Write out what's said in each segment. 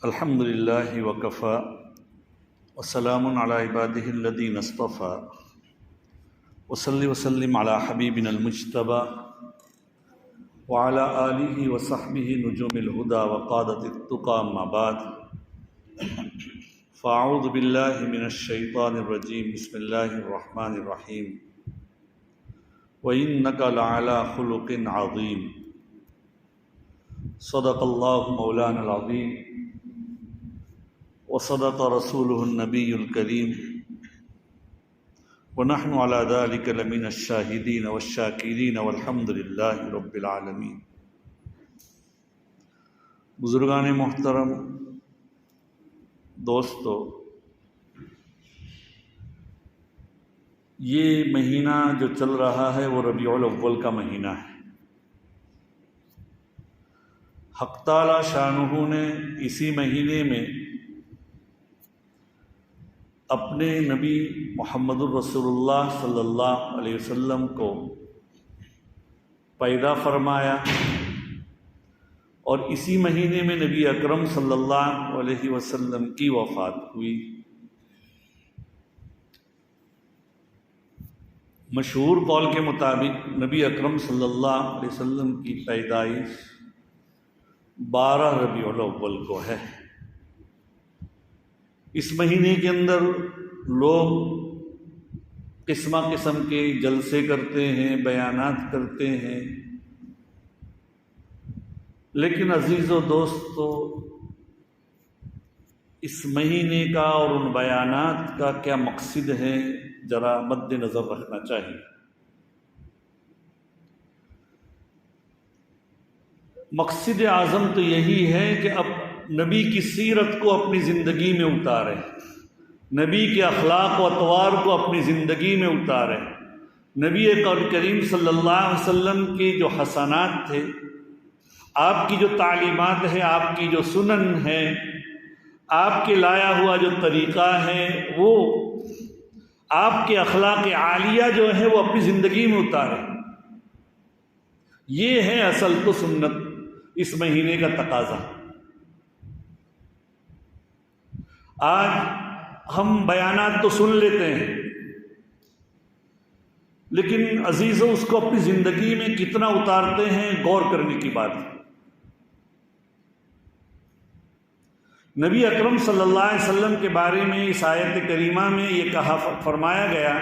الحمد للہ وکفیٰ وسلام علی عبادہ الذین اصطفیٰ وصلی وسلم علی حبیبنا المجتبیٰ وعلی آلہ وصحبہ نجوم الہدی وقادۃ التقیٰ اما بعد فاعوذ باللہ من الشیطان الرجیم بسم اللہ الرحمن الرحیم وَإِنَّكَ لَعَلَىٰ خُلُقٍ عَظِيمٍ صدق اللہ مولانا العظیم وصدق رسولہ النبی الکریم ونحن علی ذلک لمن الشاہدین والشاکرین والحمد للہ رب العالمین۔ بزرگان محترم، دوستو، یہ مہینہ جو چل رہا ہے وہ ربیع الاول کا مہینہ ہے۔ حق تعالی شانہ نے اسی مہینے میں اپنے نبی محمد الرسول اللہ صلی اللہ علیہ وسلم کو پیدا فرمایا، اور اسی مہینے میں نبی اکرم صلی اللہ علیہ وسلم کی وفات ہوئی۔ مشہور قول کے مطابق نبی اکرم صلی اللہ علیہ وسلم کی پیدائش 12 ربیع الاول کو ہے۔ اس مہینے کے اندر لوگ قسم قسم کے جلسے کرتے ہیں، بیانات کرتے ہیں، لیکن عزیز و دوستو، اس مہینے کا اور ان بیانات کا کیا مقصد ہے ذرا مد نظر رکھنا چاہیے۔ مقصد اعظم تو یہی ہے کہ اب نبی کی سیرت کو اپنی زندگی میں اتاریں، نبی کے اخلاق و اطوار کو اپنی زندگی میں اتاریں، نبی کریم صلی اللہ علیہ وسلم کے جو حسنات تھے، آپ کی جو تعلیمات ہیں، آپ کی جو سنن ہے، آپ کے لایا ہوا جو طریقہ ہے، وہ آپ کے اخلاق عالیہ جو ہے وہ اپنی زندگی میں اتاریں۔ یہ ہے اصل تو سنت، اس مہینے کا تقاضا۔ آج ہم بیانات تو سن لیتے ہیں، لیکن عزیزوں اس کو اپنی زندگی میں کتنا اتارتے ہیں غور کرنے کی بات ہے۔ نبی اکرم صلی اللہ علیہ وسلم کے بارے میں اس آیت کریمہ میں یہ کہا فرمایا گیا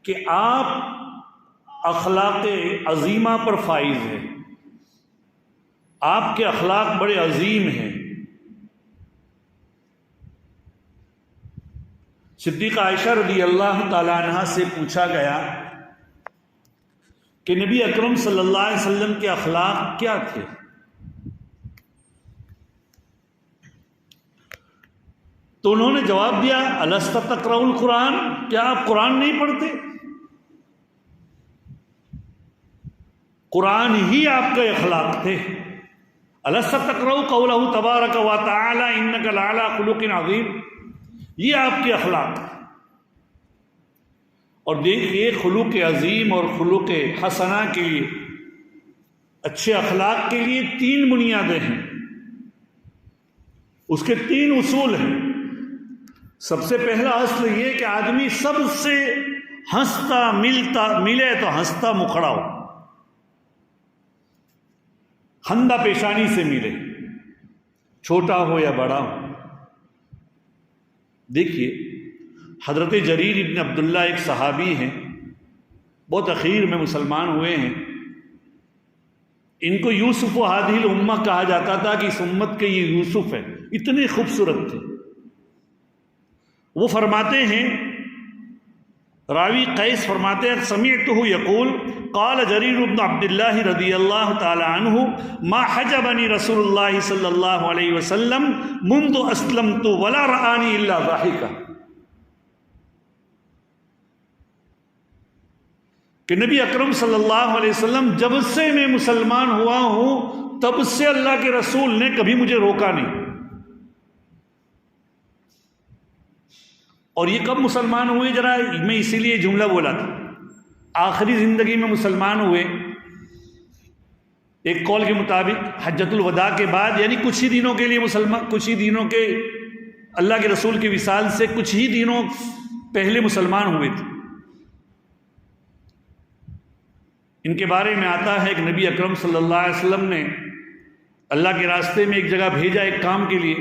کہ آپ اخلاق عظیمہ پر فائز ہیں، آپ کے اخلاق بڑے عظیم ہیں۔ صدیقہ عائشہ رضی اللہ تعالی عنہا سے پوچھا گیا کہ نبی اکرم صلی اللہ علیہ وسلم کے اخلاق کیا تھے؟ تو انہوں نے جواب دیا، الست تقرؤ القرآن، کیا آپ قرآن نہیں پڑھتے؟ قرآن ہی آپ کے اخلاق تھے۔ الست تقرؤ قولہ تبارک و تعالی انک لعلی خلق عظیم، یہ آپ کے اخلاق۔ اور دیکھیے، خلق عظیم اور خلق حسنہ کے لیے، اچھے اخلاق کے لیے 3 بنیادیں ہیں، اس کے 3 اصول ہیں۔ سب سے پہلا اصل یہ کہ آدمی سب سے ہنستا ملے تو ہنستا مکھڑا ہو، خندہ پیشانی سے ملے، چھوٹا ہو یا بڑا ہو۔ دیکھیے، حضرت جریر ابن عبداللہ ایک صحابی ہیں، بہت اخیر میں مسلمان ہوئے ہیں۔ ان کو یوسف و ہادی الامہ کہا جاتا تھا کہ اس امت کے یہ یوسف ہیں، اتنے خوبصورت تھے۔ وہ فرماتے ہیں، راوی قیس فرماتے ہیں، سمعتہ یقول قال جریر بن عبداللہ رضی اللہ تعالی عنہ ما حجبنی رسول اللہ صلی اللہ علیہ وسلم منذ اسلمت ولا رآنی الا ضاحکا، کہ نبی اکرم صلی اللہ علیہ وسلم جب سے میں مسلمان ہوا ہوں تب سے اللہ کے رسول نے کبھی مجھے روکا نہیں۔ اور یہ کب مسلمان ہوئے؟ ذرا میں اسی لیے جملہ بولا تھا، آخری زندگی میں مسلمان ہوئے، ایک قول کے مطابق حجۃ الوداع کے بعد، یعنی کچھ ہی دنوں کے لیے کچھ ہی دنوں کے اللہ کے رسول کے وصال سے کچھ ہی دنوں پہلے مسلمان ہوئے تھے۔ ان کے بارے میں آتا ہے کہ نبی اکرم صلی اللہ علیہ وسلم نے اللہ کے راستے میں ایک جگہ بھیجا ایک کام کے لیے،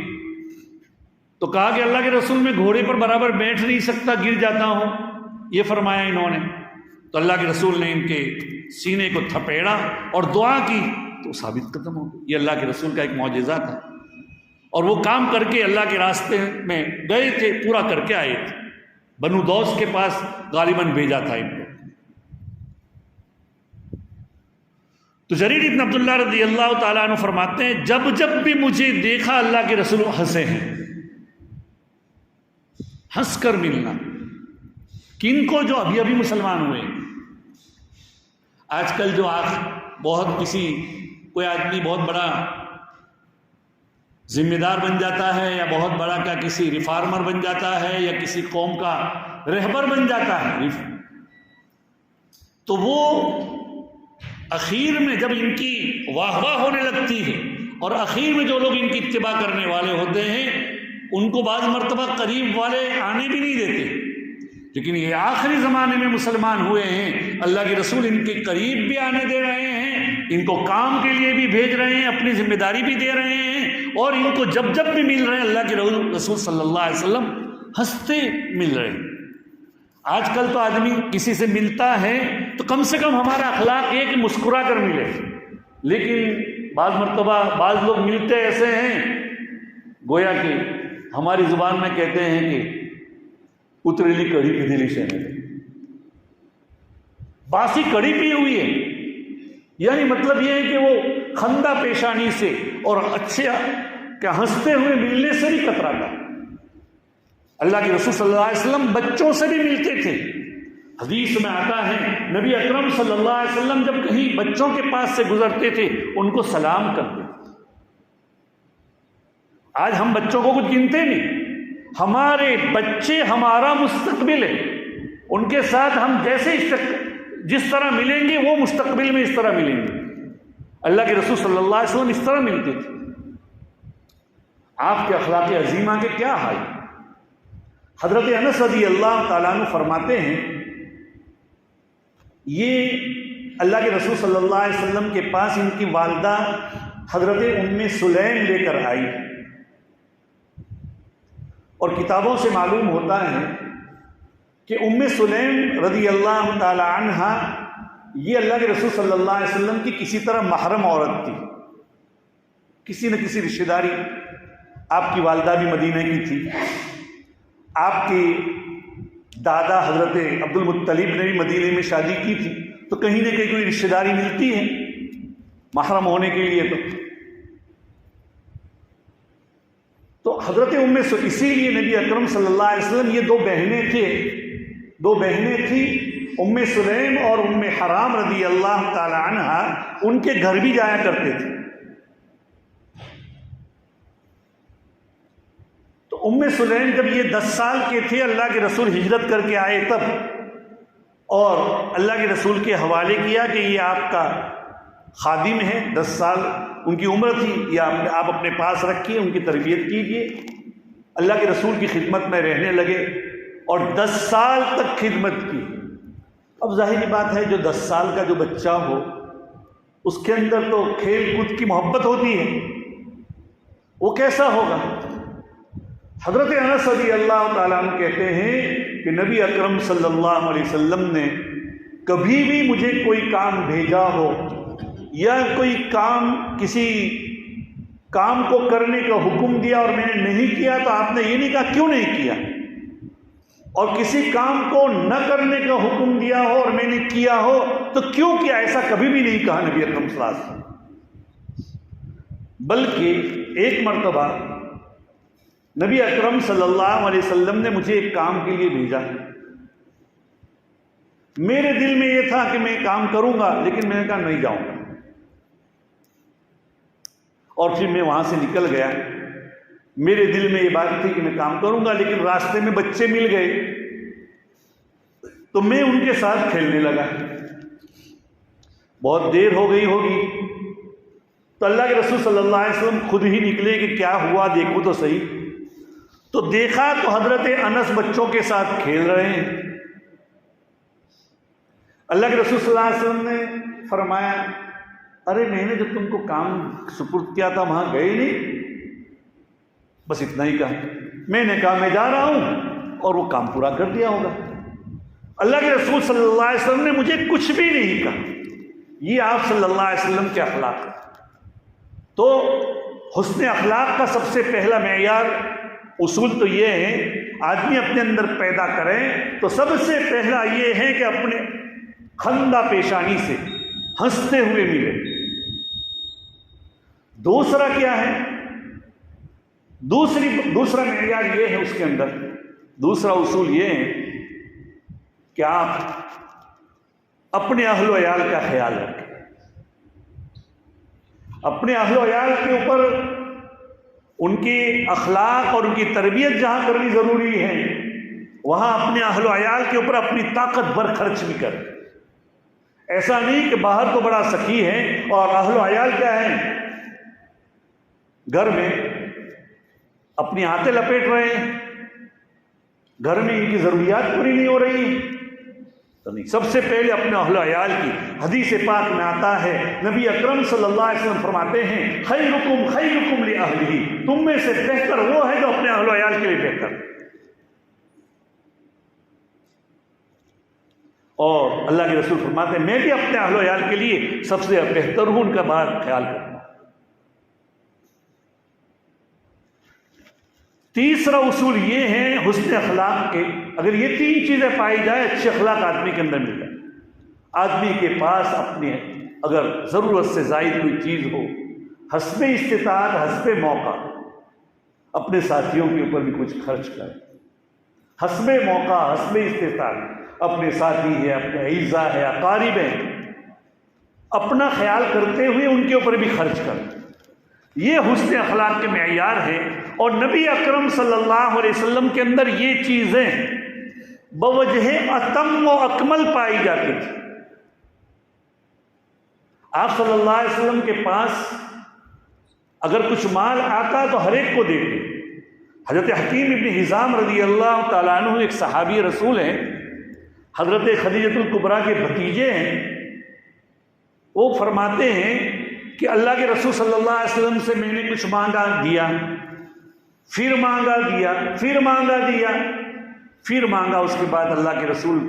تو کہا کہ اللہ کے رسول میں گھوڑے پر برابر بیٹھ نہیں سکتا، گر جاتا ہوں، یہ فرمایا انہوں نے۔ تو اللہ کے رسول نے ان کے سینے کو تھپیڑا اور دعا کی تو ثابت قدم ہو گئی۔ یہ اللہ کے رسول کا ایک معجزہ تھا، اور وہ کام کر کے اللہ کے راستے میں گئے تھے، پورا کر کے آئے تھے۔ بنو دوس کے پاس غالباً بھیجا تھا ان کو۔ تو جریر ابن عبداللہ رضی اللہ تعالیٰ عنہ فرماتے ہیں جب جب بھی مجھے دیکھا اللہ کے رسول ہنسے ہیں، ہنس کر ملنا۔ کن کو؟ جو ابھی ابھی مسلمان ہوئے ہیں۔ آج کل جو کوئی آدمی بہت بڑا ذمہ دار بن جاتا ہے، یا بہت بڑا کسی ریفارمر بن جاتا ہے، یا کسی قوم کا رہبر بن جاتا ہے، تو وہ اخیر میں جب ان کی واہ واہ ہونے لگتی ہے، اور اخیر میں جو لوگ ان کی اتباع کرنے والے ہوتے ہیں ان کو بعض مرتبہ قریب والے آنے بھی نہیں دیتے، لیکن یہ آخری زمانے میں مسلمان ہوئے ہیں، اللہ کے رسول ان کے قریب بھی آنے دے رہے ہیں، ان کو کام کے لیے بھی بھیج رہے ہیں، اپنی ذمہ داری بھی دے رہے ہیں، اور ان کو جب جب بھی مل رہے ہیں اللہ کے رسول صلی اللہ علیہ وسلم ہنستے مل رہے ہیں۔ آج کل تو آدمی کسی سے ملتا ہے تو کم سے کم ہمارا اخلاق یہ کہ مسکرا کر ملے، لیکن بعض مرتبہ بعض لوگ ملتے ایسے ہیں گویا کہ ہماری زبان میں کہتے ہیں کہ اتریلی کڑی پی دلی سے باسی کڑی پی ہوئی ہے، یعنی مطلب یہ ہے کہ وہ خندہ پیشانی سے اور اچھے ہنستے ہوئے ملنے سے بھی کتراتا۔ اللہ کے رسول صلی اللہ علیہ وسلم بچوں سے بھی ملتے تھے۔ حدیث میں آتا ہے نبی اکرم صلی اللہ علیہ وسلم جب کہیں بچوں کے پاس سے گزرتے تھے ان کو سلام کرتے تھے۔ آج ہم بچوں کو کچھ گنتے نہیں، ہمارے بچے ہمارا مستقبل ہے، ان کے ساتھ ہم جس طرح ملیں گے وہ مستقبل میں اس طرح ملیں گے۔ اللہ کے رسول صلی اللہ علیہ وسلم اس طرح ملتے تھے۔ آپ کے اخلاق عظیمہ کے کیا حال؟ حضرت انس رضی اللہ تعالیٰ عنہ فرماتے ہیں یہ اللہ کے رسول صلی اللہ علیہ وسلم کے پاس ان کی والدہ حضرت ام سلیم لے کر آئی، اور کتابوں سے معلوم ہوتا ہے کہ ام سلیم رضی اللہ تعالی عنہا یہ اللہ کے رسول صلی اللہ علیہ وسلم کی کسی طرح محرم عورت تھی، کسی نہ کسی رشتہ داری۔ آپ کی والدہ بھی مدینہ کی تھی، آپ کے دادا حضرت عبد المطلب نے بھی مدینہ میں شادی کی تھی، تو کہیں نہ کہیں کوئی رشتہ داری ملتی ہے محرم ہونے کے لیے۔ تو حضرت اسی لیے نبی اکرم صلی اللہ علیہ وسلم یہ دو بہنیں تھیں ام سلیم اور ام حرام رضی اللہ تعالی عنہا، ان کے گھر بھی جایا کرتے تھے۔ تو ام سلیم جب یہ 10 سال کے تھے اللہ کے رسول ہجرت کر کے آئے تب، اور اللہ کے رسول کے حوالے کیا کہ یہ آپ کا خادم ہے، 10 سال ان کی عمر تھی، یہ آپ اپنے پاس رکھیے، ان کی تربیت کیجیے۔ اللہ کے رسول کی خدمت میں رہنے لگے اور 10 سال تک خدمت کی۔ اب ظاہری بات ہے جو 10 سال کا جو بچہ ہو اس کے اندر تو کھیل کود کی محبت ہوتی ہے، وہ کیسا ہوگا؟ حضرت انس رضی اللہ تعالیٰ عنہ کہتے ہیں کہ نبی اکرم صلی اللہ علیہ وسلم نے کبھی بھی مجھے کوئی کام بھیجا ہو یا کوئی کام کسی کام کو کرنے کا حکم دیا اور میں نے نہیں کیا تو آپ نے یہ نہیں کہا کیوں نہیں کیا، اور کسی کام کو نہ کرنے کا حکم دیا ہو اور میں نے کیا ہو تو کیوں کیا، ایسا کبھی بھی نہیں کہا نبی اکرم صلی اللہ علیہ وسلم۔ بلکہ ایک مرتبہ نبی اکرم صلی اللہ علیہ وسلم نے مجھے ایک کام کے لیے بھیجا، میرے دل میں یہ تھا کہ میں کام کروں گا، لیکن میں نے کہا نہیں جاؤں گا، اور پھر میں وہاں سے نکل گیا۔ میرے دل میں یہ بات تھی کہ میں کام کروں گا، لیکن راستے میں بچے مل گئے تو میں ان کے ساتھ کھیلنے لگا۔ بہت دیر ہو گئی ہوگی، تو اللہ کے رسول صلی اللہ علیہ وسلم خود ہی نکلے کہ کیا ہوا دیکھو تو صحیح. تو دیکھا تو حضرت انس بچوں کے ساتھ کھیل رہے ہیں. اللہ کے رسول صلی اللہ علیہ وسلم نے فرمایا ارے میں نے جو تم کو کام سپرد کیا تھا وہاں گئے نہیں؟ بس اتنا ہی کہا. میں نے کہا میں جا رہا ہوں اور وہ کام پورا کر دیا ہوگا. اللہ کے رسول صلی اللہ علیہ وسلم نے مجھے کچھ بھی نہیں کہا. یہ آپ صلی اللہ علیہ وسلم کے اخلاق ہے. تو حسن اخلاق کا سب سے پہلا معیار اصول تو یہ ہے آدمی اپنے اندر پیدا کریں تو سب سے پہلا یہ ہے کہ اپنے خندہ پیشانی سے ہنستے ہوئے ملے. دوسرا کیا ہے؟ دوسرا معیار یہ ہے اس کے اندر، دوسرا اصول یہ ہے کہ آپ اپنے اہل و عیال کا خیال رکھیں. اپنے اہل و عیال کے اوپر ان کی اخلاق اور ان کی تربیت جہاں کرنی ضروری ہے وہاں اپنے اہل و عیال کے اوپر اپنی طاقت بھر خرچ بھی کریں. ایسا نہیں کہ باہر تو بڑا سخی ہے اور اہل و عیال کیا ہے گھر میں اپنی آنتیں لپیٹ رہے ہیں، گھر میں ان کی ضروریات پوری نہیں ہو رہی. تو نہیں، سب سے پہلے اپنے اہل و عیال کی. حدیث پاک میں آتا ہے نبی اکرم صلی اللہ علیہ وسلم فرماتے ہیں خیرکم لأہلہ، تم میں سے بہتر وہ ہے جو اپنے اہل و عیال کے لیے بہتر. اور اللہ کے رسول فرماتے ہیں میں بھی اپنے اہل و عیال کے لیے سب سے بہتر ہوں، ان کا بہت خیال کروں. تیسرا اصول یہ ہے حسن اخلاق کے، اگر یہ تین چیزیں پائی جائے اچھے اخلاق آدمی کے اندر مل جائے. آدمی کے پاس اپنے اگر ضرورت سے زائد کوئی چیز ہو، حسب استطاعت حسب موقع اپنے ساتھیوں کے اوپر بھی کچھ خرچ کرے. حسب موقع حسب استطاعت اپنے ساتھی ہے، اپنے اعزاء ہے، اقارب ہیں، اپنا خیال کرتے ہوئے ان کے اوپر بھی خرچ کرے. یہ حسن اخلاق کے معیار ہیں. اور نبی اکرم صلی اللہ علیہ وسلم کے اندر یہ چیزیں بوجہ اتم و اکمل پائی جاتی تھی. آپ صلی اللہ علیہ وسلم کے پاس اگر کچھ مال آتا تو ہر ایک کو دیتے. حضرت حکیم ابن حزام رضی اللہ تعالیٰ عنہ ایک صحابی رسول ہیں، حضرت خدیجۃ الکبریٰ کے بھتیجے ہیں. وہ فرماتے ہیں کہ اللہ کے رسول صلی اللہ علیہ وسلم سے میں نے کچھ مانگا دیا، پھر مانگا دیا، پھر مانگا دیا، پھر مانگا. اس کے بعد اللہ کے رسول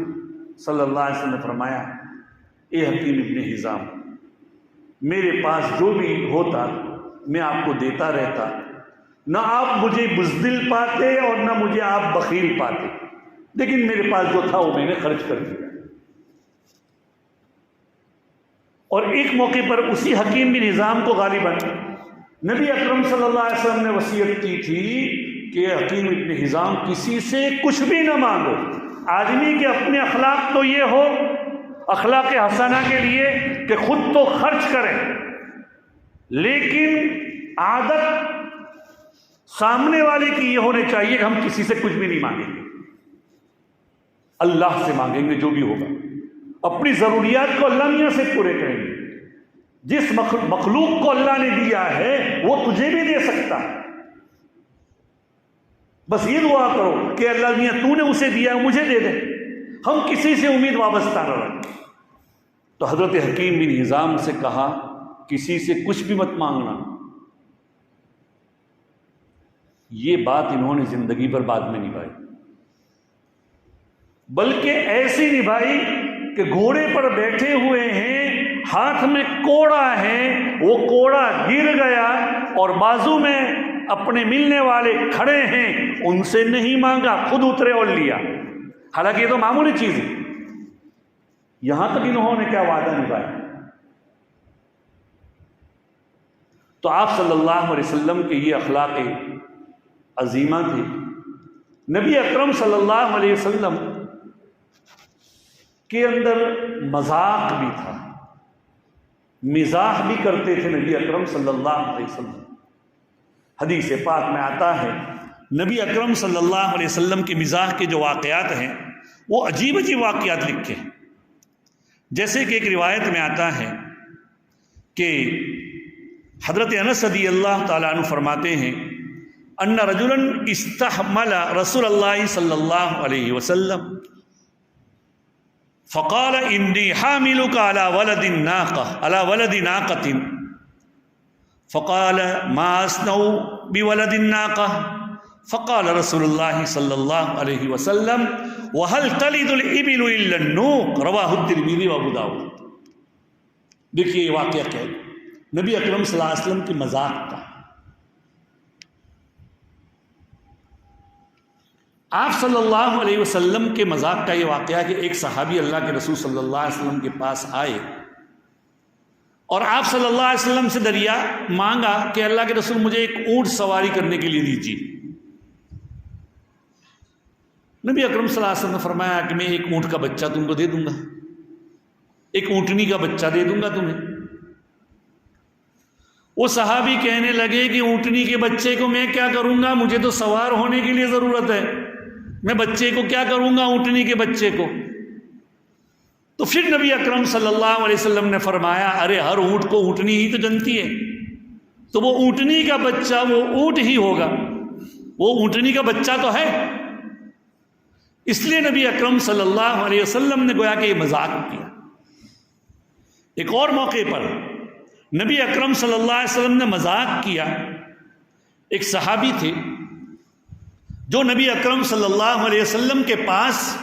صلی اللہ علیہ وسلم نے فرمایا اے حکیم ابن حزام، میرے پاس جو بھی ہوتا میں آپ کو دیتا رہتا، نہ آپ مجھے بزدل پاتے اور نہ مجھے آپ بخیل پاتے، لیکن میرے پاس جو تھا وہ میں نے خرچ کر دیا. اور ایک موقع پر اسی حکیم بن حزام کو غالباً نبی اکرم صلی اللہ علیہ وسلم نے وصیت کی تھی کہ حکیم ابن حزام کسی سے کچھ بھی نہ مانگو. آدمی کے اپنے اخلاق تو یہ ہو اخلاق حسنہ کے لیے کہ خود تو خرچ کریں، لیکن عادت سامنے والے کی یہ ہونے چاہیے کہ ہم کسی سے کچھ بھی نہیں مانگیں گے، اللہ سے مانگیں گے جو بھی ہوگا. اپنی ضروریات کو اللہ میاں سے پورے کریں گے. جس مخلوق کو اللہ نے دیا ہے وہ تجھے بھی دے سکتا ہے. بس یہ دعا کرو کہ اللہ میاں تو نے اسے دیا ہے مجھے دے دے. ہم کسی سے امید وابستہ نہ رکھیں. تو حضرت حکیم بن حزام سے کہا کسی سے کچھ بھی مت مانگنا. یہ بات انہوں نے زندگی بھر بعد میں نبھائی، بلکہ ایسی نبھائی کہ گھوڑے پر بیٹھے ہوئے ہیں، ہاتھ میں کوڑا ہے، وہ کوڑا گر گیا اور بازو میں اپنے ملنے والے کھڑے ہیں، ان سے نہیں مانگا، خود اترے اور لیا. حالانکہ یہ تو معمولی چیز ہے. یہاں تک انہوں نے کیا وعدہ نبھایا. تو آپ صلی اللہ علیہ وسلم کے یہ اخلاق عظیمہ تھے. نبی اکرم صلی اللہ علیہ وسلم کے اندر مذاق بھی تھا، مزاح بھی کرتے تھے نبی اکرم صلی اللہ علیہ وسلم. حدیث پاک میں آتا ہے نبی اکرم صلی اللہ علیہ وسلم کے مزاح کے جو واقعات ہیں وہ عجیب عجیب واقعات لکھے ہیں. جیسے کہ ایک روایت میں آتا ہے کہ حضرت انس رضی اللہ تعالیٰ عنہ فرماتے ہیں ان رجلا استحمل رسول اللہ صلی اللہ علیہ وسلم فقال انی حاملک علی ولد ناقۃ فقال ما اصنع بولد الناقة فقال رسول اللہ صلی اللہ علیہ وسلم وهل تلد الابل الا النوق رواہ الترمذی وابو داؤد۔ دیکھیے یہ واقعہ کیا ہے، نبی اکرم صلی اللہ علیہ وسلم کے مذاق کا۔ آپ صلی اللہ علیہ وسلم کے مذاق کا یہ واقعہ کہ ایک صحابی اللہ کے رسول صلی اللہ علیہ وسلم کے پاس آئے اور آپ صلی اللہ علیہ وسلم سے دریا مانگا کہ اللہ کے رسول مجھے ایک اونٹ سواری کرنے کے لیے دیجیے۔ نبی اکرم صلی اللہ علیہ وسلم نے فرمایا کہ میں ایک اونٹ کا بچہ تم کو دے دوں گا، ایک اونٹنی کا بچہ دے دوں گا تمہیں۔ وہ صحابی کہنے لگے کہ اونٹنی کے بچے کو میں کیا کروں گا، مجھے تو سوار ہونے کے لیے ضرورت ہے، میں بچے کو کیا کروں گا، اونٹنی کے بچے کو۔ تو پھر نبی اکرم صلی اللہ علیہ وسلم نے فرمایا ارے ہر اونٹ کو اونٹنی ہی تو جنتی ہے، تو وہ اونٹنی کا بچہ وہ اونٹ ہی ہوگا، وہ اونٹنی کا بچہ تو ہے۔ اس لیے نبی اکرم صلی اللہ علیہ وسلم نے گویا کہ یہ مذاق کیا۔ ایک اور موقع پر نبی اکرم صلی اللہ علیہ وسلم نے مذاق کیا۔ ایک صحابی تھے جو نبی اکرم صلی اللہ علیہ وسلم کے پاس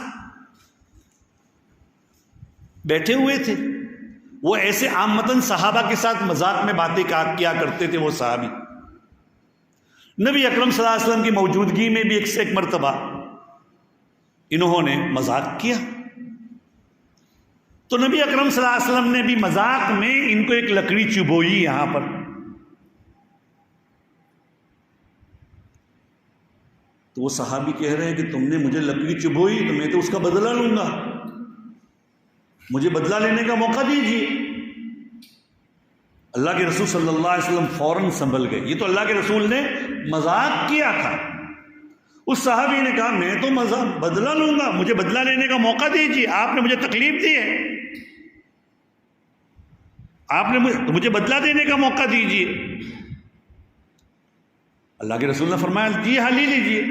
بیٹھے ہوئے تھے، وہ ایسے عامتاً صحابہ کے ساتھ مذاق میں باتیں کیا کرتے تھے۔ وہ صحابی نبی اکرم صلی اللہ علیہ وسلم کی موجودگی میں بھی ایک سے ایک مرتبہ انہوں نے مذاق کیا، تو نبی اکرم صلی اللہ علیہ وسلم نے بھی مذاق میں ان کو ایک لکڑی چبوئی یہاں پر۔ تو وہ صحابی کہہ رہے ہیں کہ تم نے مجھے لکڑی چبوئی تو میں تو اس کا بدلہ لوں گا، مجھے بدلہ لینے کا موقع دیجیے۔ اللہ کے رسول صلی اللہ علیہ وسلم فوراً سنبھل گئے، یہ تو اللہ کے رسول نے مذاق کیا تھا۔ اس صحابی نے کہا میں تو بدلہ لوں گا، مجھے بدلہ لینے کا موقع دیجیے، آپ نے مجھے تکلیف دی ہے، آپ نے مجھے بدلہ دینے کا موقع دیجیے۔ اللہ کے رسول نے فرمایا جی ہاں لے لیجیے۔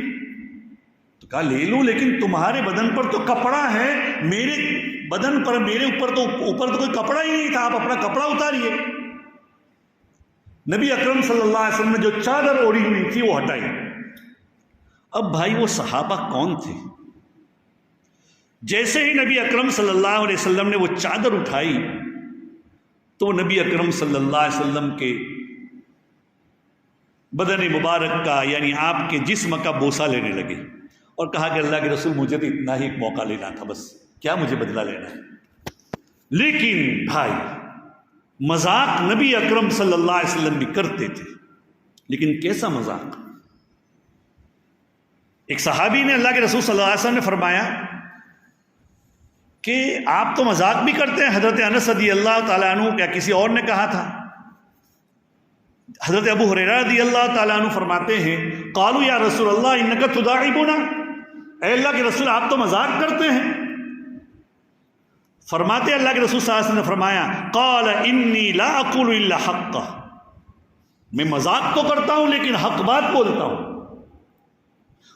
تو کہا لے لوں، لیکن تمہارے بدن پر تو کپڑا ہے، میرے بدن پر میرے اوپر تو کوئی کپڑا ہی نہیں تھا، آپ اپنا کپڑا اتاریے۔ نبی اکرم صلی اللہ علیہ وسلم نے جو چادر اوڑھی ہوئی تھی وہ ہٹائی۔ اب بھائی وہ صحابہ کون تھے؟ جیسے ہی نبی اکرم صلی اللہ علیہ وسلم نے وہ چادر اٹھائی تو نبی اکرم صلی اللہ علیہ وسلم کے بدن مبارک کا یعنی آپ کے جسم کا بوسہ لینے لگے اور کہا کہ اللہ کے رسول مجھے تو اتنا ہی ایک موقع لینا تھا، بس کیا مجھے بدلہ لینا ہے۔ لیکن بھائی مذاق نبی اکرم صلی اللہ علیہ وسلم بھی کرتے تھے، لیکن کیسا مذاق؟ ایک صحابی نے اللہ کے رسول صلی اللہ علیہ وسلم نے فرمایا کہ آپ تو مذاق بھی کرتے ہیں۔ حضرت انس رضی اللہ تعالیٰ عنہ یا کسی اور نے کہا تھا، حضرت ابو ہریرہ رضی اللہ تعالیٰ عنہ فرماتے ہیں قالوا یا رسول اللہ انک تداعبنا، اے اللہ کے رسول آپ تو مذاق کرتے ہیں۔ فرماتے اللہ کے رسول صلی اللہ علیہ وسلم نے فرمایا قال انی لا اقول الا حقا، میں مذاق تو کرتا ہوں لیکن حق بات بولتا ہوں۔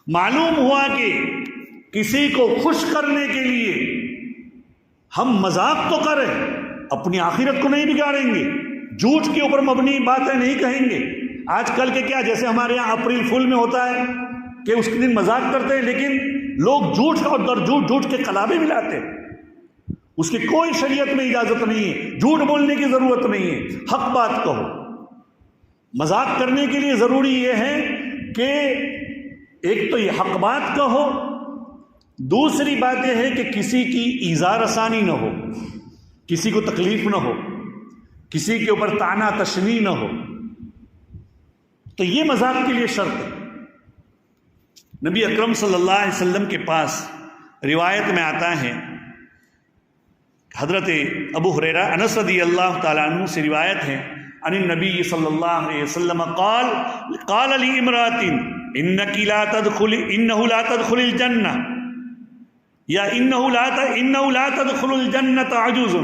معلوم ہوا کہ کسی کو خوش کرنے کے لیے ہم مذاق تو کریں، اپنی آخرت کو نہیں بگاڑیں گے، جھوٹ کے اوپر مبنی باتیں نہیں کہیں گے۔ آج کل کے کیا جیسے ہمارے یہاں اپریل فول میں ہوتا ہے کہ اس کے دن مذاق کرتے ہیں، لیکن لوگ جھوٹ اور در جھوٹ کے قلابے ملاتے ہیں۔ اس کی کوئی شریعت میں اجازت نہیں ہے، جھوٹ بولنے کی ضرورت نہیں ہے، حق بات کہو۔ مذاق کرنے کے لیے ضروری یہ ہے کہ ایک تو یہ حق بات کہو، دوسری بات یہ ہے کہ کسی کی ایذا رسانی نہ ہو، کسی کو تکلیف نہ ہو، کسی کے اوپر طعنہ تشنیع نہ ہو، تو یہ مذاق کے لیے شرط ہے۔ نبی اکرم صلی اللہ علیہ وسلم کے پاس روایت میں آتا ہے، حضرت ابو ہریرہ انس رضی اللہ تعالیٰ عنہ سے روایت ہے عن النبی صلی اللہ علیہ وسلم قال لی امرأۃ انک لا تدخل انہ لا تدخل الجنہ یا انہ لا تدخل الجنۃ عجوز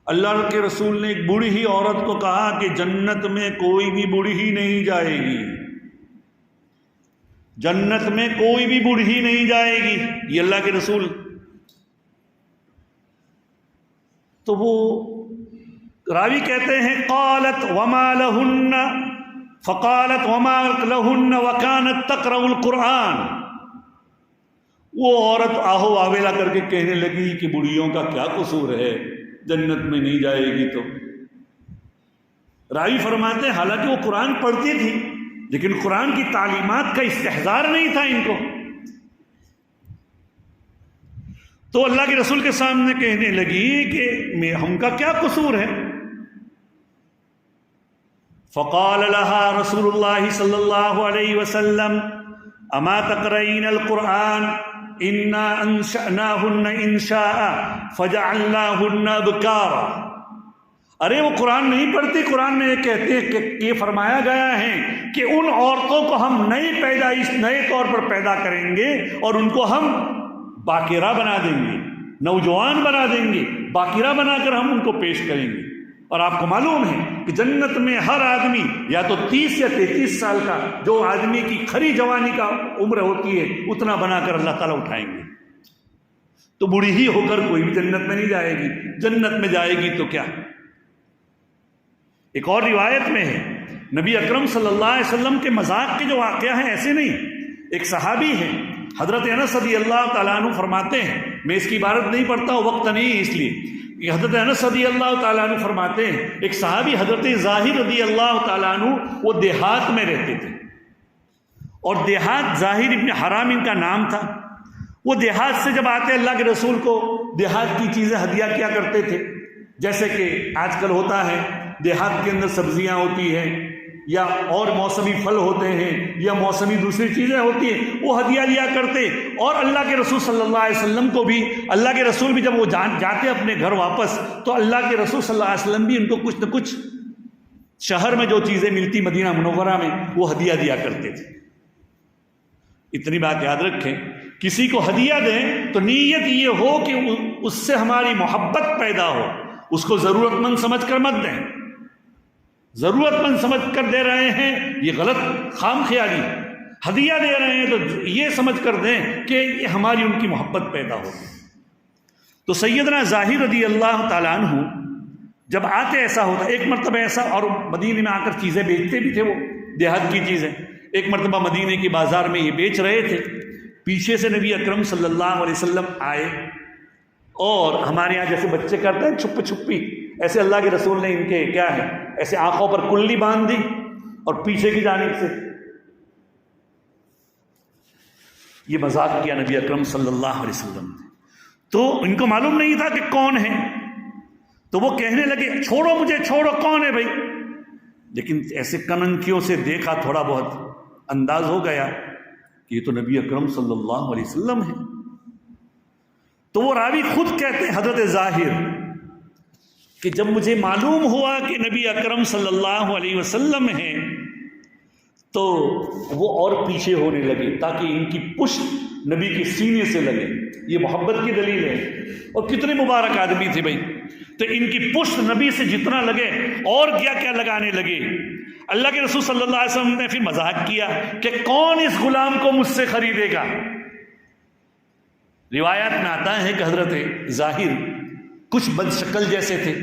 اللہ کے رسول نے ایک بوڑھی ہی عورت کو کہا کہ جنت میں کوئی بھی بوڑھی نہیں جائے گی، جنت میں کوئی بھی بوڑھی نہیں جائے گی، یہ اللہ کے رسول۔ تو وہ راوی کہتے ہیں قالت وما لہن، فقالت وما لہن وکانت تقرأ القرآن۔ وہ عورت آہو آویلا کر کے کہنے لگی کہ بوڑھیوں کا کیا قصور ہے، جنت میں نہیں جائے گی۔ تو راوی فرماتے ہیں حالانکہ وہ قرآن پڑھتی تھی لیکن قرآن کی تعلیمات کا استحضار نہیں تھا ان کو، تو اللہ کے رسول کے سامنے کہنے لگی کہ ہم کا کیا قصور ہے۔ فقال لها رسول اللہ صلی اللہ علیہ وسلم اما تقرئین القرآن انا انشأناہن انشاء فجعلناہن ابکارا۔ ارے وہ قرآن نہیں پڑھتی، قرآن میں یہ کہتے ہیں کہ یہ فرمایا گیا ہے کہ ان عورتوں کو ہم نئی پیدائش نئے طور پر پیدا کریں گے اور ان کو ہم باقرہ بنا دیں گے، نوجوان بنا دیں گے، باقرہ بنا کر ہم ان کو پیش کریں گے۔ اور آپ کو معلوم ہے کہ جنت میں ہر آدمی یا تو 30 یا 33 سال کا، جو آدمی کی کھری جوانی کا عمر ہوتی ہے اتنا بنا کر اللہ تعالیٰ اٹھائیں گے۔ تو بوڑھی ہی ہو کر کوئی بھی جنت میں نہیں جائے گی، جنت میں جائے گی تو کیا۔ ایک اور روایت میں ہے نبی اکرم صلی اللہ علیہ وسلم کے مذاق کے جو واقعہ ہیں ایسے نہیں۔ ایک صحابی ہے حضرت انس رضی اللہ تعالیٰ عنہ فرماتے ہیں، میں اس کی عبارت نہیں پڑھتا ہوں وقت نہیں ہے اس لیے، حضرت انس رضی اللہ تعالیٰ عنہ فرماتے ہیں ایک صحابی حضرت ظاہر رضی اللہ تعالیٰ عنہ وہ دیہات میں رہتے تھے، اور دیہات ظاہر ابن حرام ان کا نام تھا۔ وہ دیہات سے جب آتے اللہ کے رسول کو دیہات کی چیزیں ہدیہ کیا کرتے تھے، جیسے کہ آج کل ہوتا ہے دیہات کے اندر سبزیاں ہوتی ہیں یا اور موسمی پھل ہوتے ہیں یا موسمی دوسری چیزیں ہوتی ہیں، وہ ہدیہ لیا کرتے۔ اور اللہ کے رسول صلی اللہ علیہ وسلم کو بھی، اللہ کے رسول بھی جب وہ جاتے اپنے گھر واپس تو اللہ کے رسول صلی اللہ علیہ وسلم بھی ان کو کچھ نہ کچھ شہر میں جو چیزیں ملتی مدینہ منورہ میں وہ ہدیہ دیا کرتے تھے۔ اتنی بات یاد رکھیں، کسی کو ہدیہ دیں تو نیت یہ ہو کہ اس سے ہماری محبت پیدا ہو، اس کو ضرورت مند سمجھ کر مت دیں۔ ضرورت مند سمجھ کر دے رہے ہیں یہ غلط خام خیالی، ہدیہ دے رہے ہیں تو یہ سمجھ کر دیں کہ یہ ہماری ان کی محبت پیدا ہو۔ تو سیدنا ظاہر رضی اللہ تعالیٰ عنہ جب آتے ایسا ہوتا، ایک مرتبہ ایسا، اور مدینے میں آ کر چیزیں بیچتے بھی تھے وہ دیہات کی چیزیں۔ ایک مرتبہ مدینے کے بازار میں یہ بیچ رہے تھے، پیچھے سے نبی اکرم صلی اللہ علیہ وسلم آئے، اور ہمارے یہاں جیسے بچے کرتے ہیں چھپ چھپی، ایسے اللہ کے رسول نے ان کے کیا ہے ایسے آنکھوں پر کلی باندھ دی اور پیچھے کی جانب سے یہ مذاق کیا نبی اکرم صلی اللہ علیہ وسلم نے۔ تو ان کو معلوم نہیں تھا کہ کون ہے، تو وہ کہنے لگے چھوڑو مجھے، چھوڑو، کون ہے بھائی؟ لیکن ایسے کننکیوں سے دیکھا، تھوڑا بہت انداز ہو گیا کہ یہ تو نبی اکرم صلی اللہ علیہ وسلم ہے۔ تو وہ راوی خود کہتے ہیں حضرت ظاہر کہ جب مجھے معلوم ہوا کہ نبی اکرم صلی اللہ علیہ وسلم ہیں تو وہ اور پیچھے ہونے لگے تاکہ ان کی پشت نبی کے سینے سے لگے۔ یہ محبت کی دلیل ہے، اور کتنے مبارک آدمی تھے بھائی، تو ان کی پشت نبی سے جتنا لگے اور کیا کیا لگانے لگے۔ اللہ کے رسول صلی اللہ علیہ وسلم نے پھر مذاق کیا کہ کون اس غلام کو مجھ سے خریدے گا۔ روایات میں آتا ہے کہ حضرت ظاہر کچھ بد شکل جیسے تھے،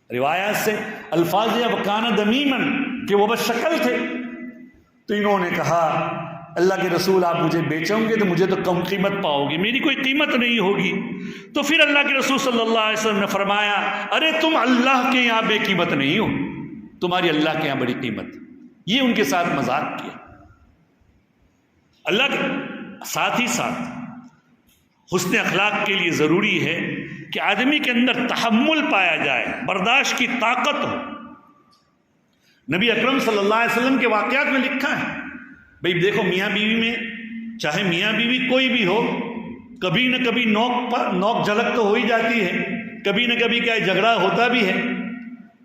روایات سے الفاظ یا وکانہ دمیمن کہ وہ بد شکل تھے، تو انہوں نے کہا اللہ کے رسول آپ مجھے بیچیں گے تو مجھے تو کم قیمت پاؤ گے، میری کوئی قیمت نہیں ہوگی۔ تو پھر اللہ کے رسول صلی اللہ علیہ وسلم نے فرمایا ارے تم اللہ کے یہاں بے قیمت نہیں ہو، تمہاری اللہ کے یہاں بڑی قیمت۔ یہ ان کے ساتھ مذاق کیا۔ اللہ کے ساتھ ہی ساتھ حسن اخلاق کے لیے ضروری ہے کہ آدمی کے اندر تحمل پایا جائے، برداشت کی طاقت ہو۔ نبی اکرم صلی اللہ علیہ وسلم کے واقعات میں لکھا ہے بھئی دیکھو میاں بیوی میں، چاہے میاں بیوی کوئی بھی ہو، کبھی نہ کبھی نوک جھلک تو ہو ہی جاتی ہے، کبھی نہ کبھی کیا جھگڑا ہوتا بھی ہے۔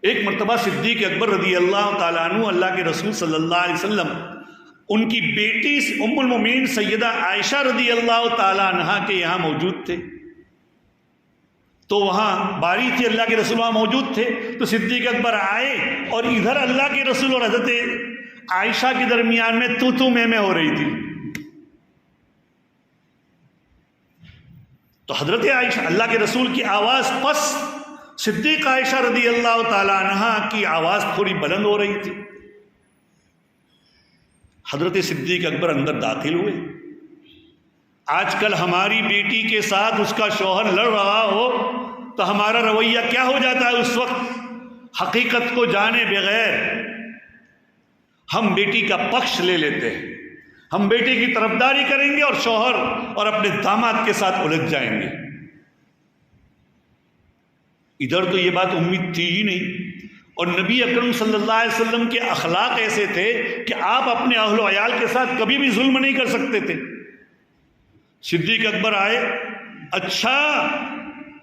ایک مرتبہ صدیق اکبر رضی اللہ تعالیٰ عنہ اللہ کے رسول صلی اللہ علیہ وسلم ان کی بیٹی ام المومنین سیدہ عائشہ رضی اللہ تعالیٰ عنہا کے یہاں موجود تھے۔ تو وہاں باری تھی، اللہ کے رسول وہاں موجود تھے، تو صدیق اکبر آئے اور ادھر اللہ کے رسول اور حضرت عائشہ کے درمیان میں تو میں ہو رہی تھی. تو حضرت عائشہ، اللہ کے رسول کی آواز پس، صدیق عائشہ رضی اللہ تعالیٰ عنہا کی آواز تھوڑی بلند ہو رہی تھی. حضرت صدیق اکبر اندر داخل ہوئے. آج کل ہماری بیٹی کے ساتھ اس کا شوہر لڑ رہا ہو تو ہمارا رویہ کیا ہو جاتا ہے اس وقت؟ حقیقت کو جانے بغیر ہم بیٹی کا پکش لے لیتے ہیں، ہم بیٹے کی طرفداری کریں گے اور شوہر اور اپنے داماد کے ساتھ الجھ جائیں گے. ادھر تو یہ بات امید تھی ہی نہیں. اور نبی اکرم صلی اللہ علیہ وسلم کے اخلاق ایسے تھے کہ آپ اپنے اہل و عیال کے ساتھ کبھی بھی ظلم نہیں کر سکتے تھے. صدیق اکبر آئے، اچھا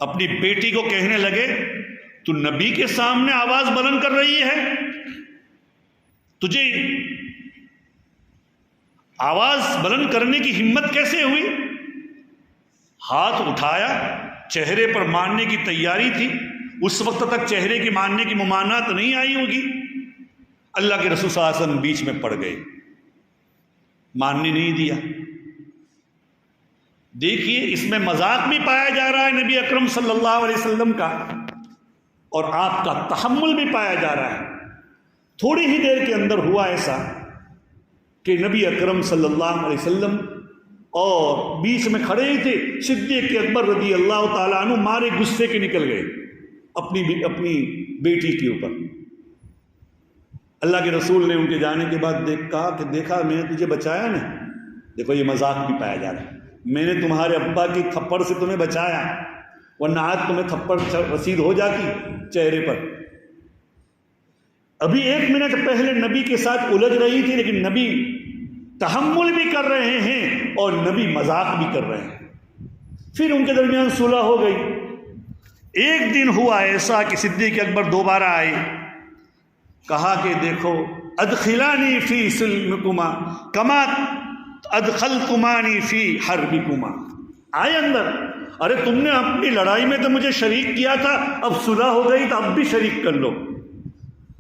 اپنی بیٹی کو کہنے لگے تو نبی کے سامنے آواز بلند کر رہی ہے، تجھے آواز بلند کرنے کی ہمت کیسے ہوئی؟ ہاتھ اٹھایا، چہرے پر مارنے کی تیاری تھی. اس وقت تک چہرے کی مارنے کی ممانعت نہیں آئی ہوگی. اللہ کے رسول صلی اللہ علیہ وسلم بیچ میں پڑ گئے، ماننے نہیں دیا. دیکھیے اس میں مذاق بھی پایا جا رہا ہے نبی اکرم صلی اللہ علیہ وسلم کا، اور آپ کا تحمل بھی پایا جا رہا ہے. تھوڑی ہی دیر کے اندر ہوا ایسا کہ نبی اکرم صلی اللہ علیہ وسلم اور بیچ میں کھڑے ہی تھے، صدیق اکبر رضی اللہ تعالیٰ عنہ مارے غصے کے نکل گئے اپنی بیٹی کے اوپر. اللہ کے رسول نے ان کے جانے کے بعد کہا کہ دیکھا میں نے تجھے بچایا نا. دیکھو یہ مذاق بھی پایا جا رہا ہے. میں نے تمہارے ابا کی تھپڑ سے تمہیں بچایا، ورنہ آج تمہیں تھپڑ رسید ہو جاتی چہرے پر. ابھی 1 منٹ پہلے نبی کے ساتھ الجھ رہی تھی، لیکن نبی تحمل بھی کر رہے ہیں اور نبی مذاق بھی کر رہے ہیں. پھر ان کے درمیان صلح ہو گئی. ایک دن ہوا ایسا کہ صدیق اکبر دوبارہ آئے، کہا کہ دیکھو ادخلانی فی سلمکما کما ادخلتمانی فی حربکما. آئے اندر، ارے تم نے اپنی لڑائی میں تو مجھے شریک کیا تھا، اب صلح ہو گئی تو اب بھی شریک کر لو.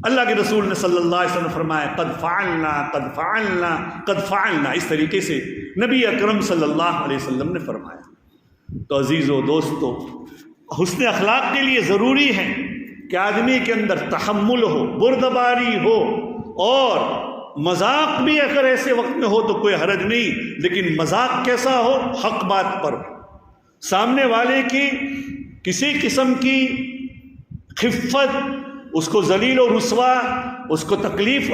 اللہ کے رسول نے صلی اللہ علیہ وسلم فرمایا قد فعلنا قد فعلنا قد فعلنا. اس طریقے سے نبی اکرم صلی اللہ علیہ وسلم نے فرمایا. تو عزیزو دوستو، حسن اخلاق کے لیے ضروری ہے کہ آدمی کے اندر تحمل ہو، بردباری ہو، اور مذاق بھی اگر ایسے وقت میں ہو تو کوئی حرج نہیں، لیکن مذاق کیسا ہو؟ حق بات پر، سامنے والے کی کسی قسم کی خفت، اس کو ذلیل و رسوا، اس کو تکلیف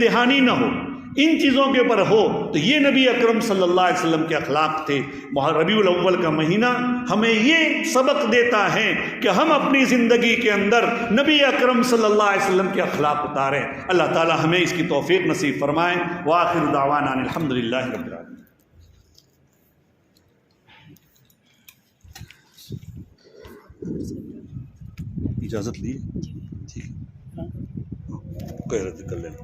دہانی نہ ہو، ان چیزوں کے اوپر ہو. تو یہ نبی اکرم صلی اللہ علیہ وسلم کے اخلاق تھے. ربیع الاول کا مہینہ ہمیں یہ سبق دیتا ہے کہ ہم اپنی زندگی کے اندر نبی اکرم صلی اللہ علیہ وسلم کے اخلاق اتاریں. اللہ تعالی ہمیں اس کی توفیق نصیب فرمائیں. وآخر دعوانا الحمد للہ رب العالمین. اجازت لی؟ ٹھیک ہے، کر لینا.